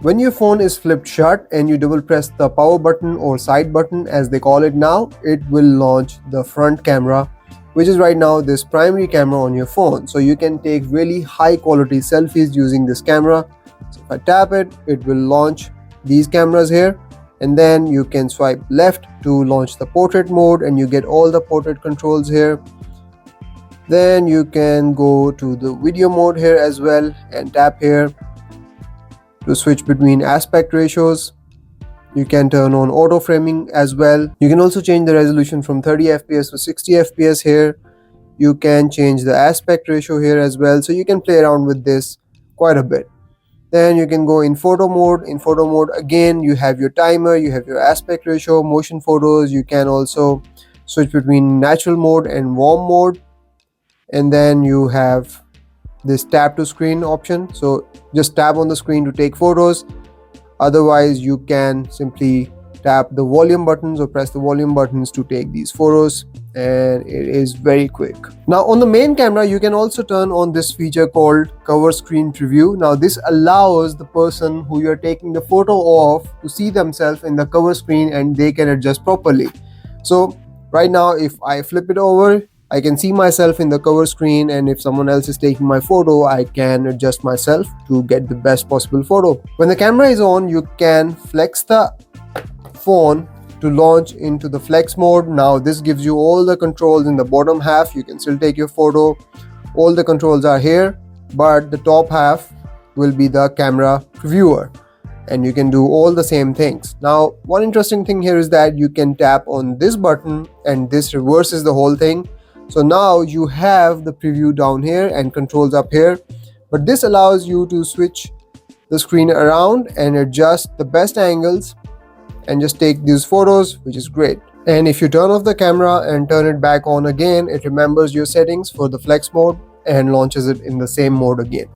When your phone is flipped shut and you double press the power button or side button as they call it now, it will launch the front camera, which is right now this primary camera on your phone. So you can take really high quality selfies using this camera. So if I tap it, it will launch these cameras here, and then you can swipe left to launch the portrait mode and you get all the portrait controls here. Then you can go to the video mode here as well and tap here to switch between aspect ratios. You can turn on auto framing as well. You can also change the resolution from 30 fps to 60 fps here. You can change the aspect ratio here as well, so you can play around with this quite a bit. Then you can go in photo mode. In photo mode again, you have your timer, you have your aspect ratio, motion photos. You can also switch between natural mode and warm mode, and then you have this tap to screen option. So just tap on the screen to take photos. Otherwise you can simply tap the volume buttons or press the volume buttons to take these photos, and it is very quick. Now on the main camera, you can also turn on this feature called cover screen preview. Now this allows the person who you're taking the photo of to see themselves in the cover screen and they can adjust properly. So right now if I flip it over, I can see myself in the cover screen, and if someone else is taking my photo, I can adjust myself to get the best possible photo. When the camera is on, you can flex the phone to launch into the flex mode. Now this gives you all the controls in the bottom half. You can still take your photo. All the controls are here, but the top half will be the camera previewer, and you can do all the same things. Now one interesting thing here is that you can tap on this button and this reverses the whole thing. So now you have the preview down here and controls up here, but this allows you to switch the screen around and adjust the best angles and just take these photos, which is great. And if you turn off the camera and turn it back on again, it remembers your settings for the flex mode and launches it in the same mode again.